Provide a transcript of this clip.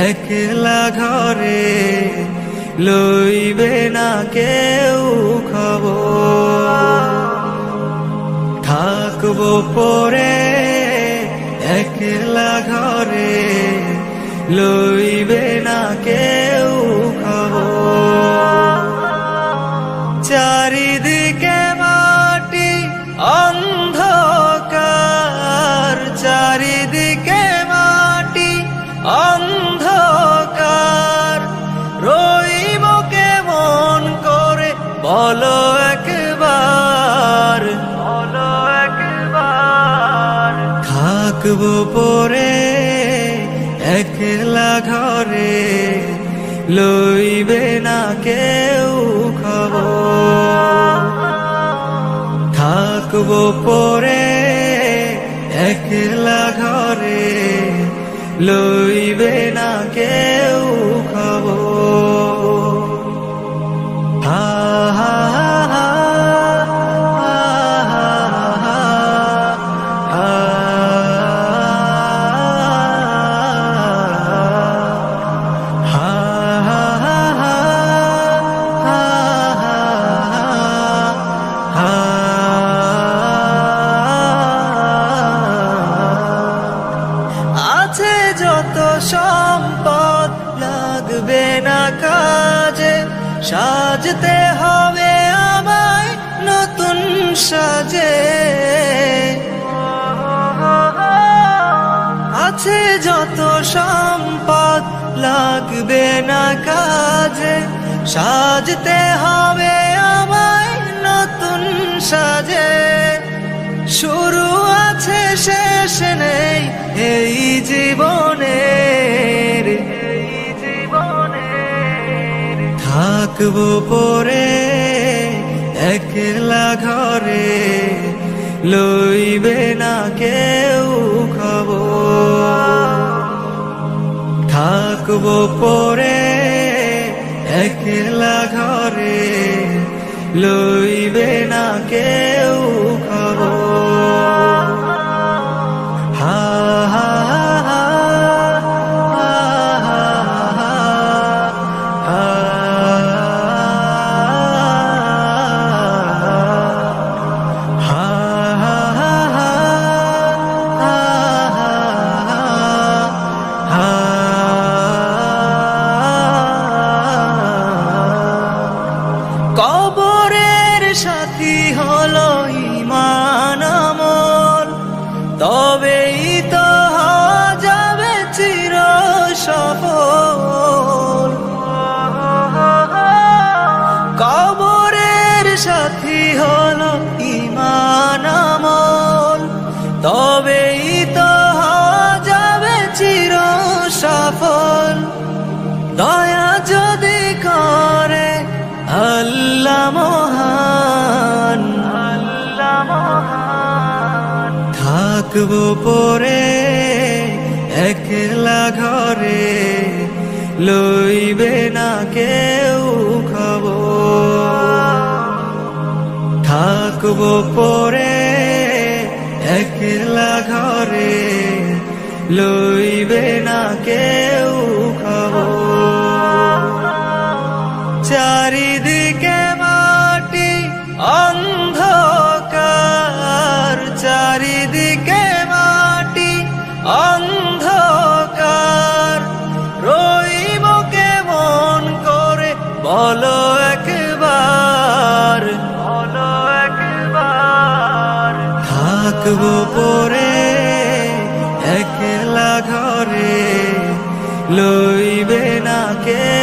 একলা ঘরে লইবে না কেউ খবর। থাকবো পরে একলা ঘরে লইবে না কেউ খবর। চারিদিকে মাটি অন্ধকার, চারিদিকে মাটি অন্ধকার, রইব কেমন করে বলো একবার, বলো একবার। থাকবো পরে একলা ঘরে লইবে না কেউ খবর। থাকবো পরে একলা ঘরে লইবে না কেউ খবর। হা হা হা আছে যত সম্পদ লাগবে না কাজে, সাজতে হবে আমায় নতুন সাজে। আছে যত সম্পদ লাগবে না কাজে, সাজতে হবে আমায় নতুন সাজে। শুরু আছে শেষ নেই এই জীবনের, থাকবো পরে একলা ঘরে লইবে না কেউ খবর। থাকবো পরে একলা ঘরে লইবে না কেউ খবর। হা হা হা কবরের সাথী হলো ঈমান আমল, তবেই তো হওয়া যাবে চির সফল। কবরের সাথী হলো ঈমান আমল, তবেই তো হওয়া যাবে চির সফল। দয়া যদি করে আল্লাহ মহান, আল্লাহ মহান। থাকবো পরে একলা ঘরে লইবে না কেউ খবর। থাকবো পরে একলা ঘরে লইবে না কেউ খবর। চারিদিকে মাটি অন্ধকার, চারিদিকে মাটি অন্ধকার, রইব কেমন করে বলো একবার, বলো একবার। থাকবো পরে একলা ঘরে লইবে না কে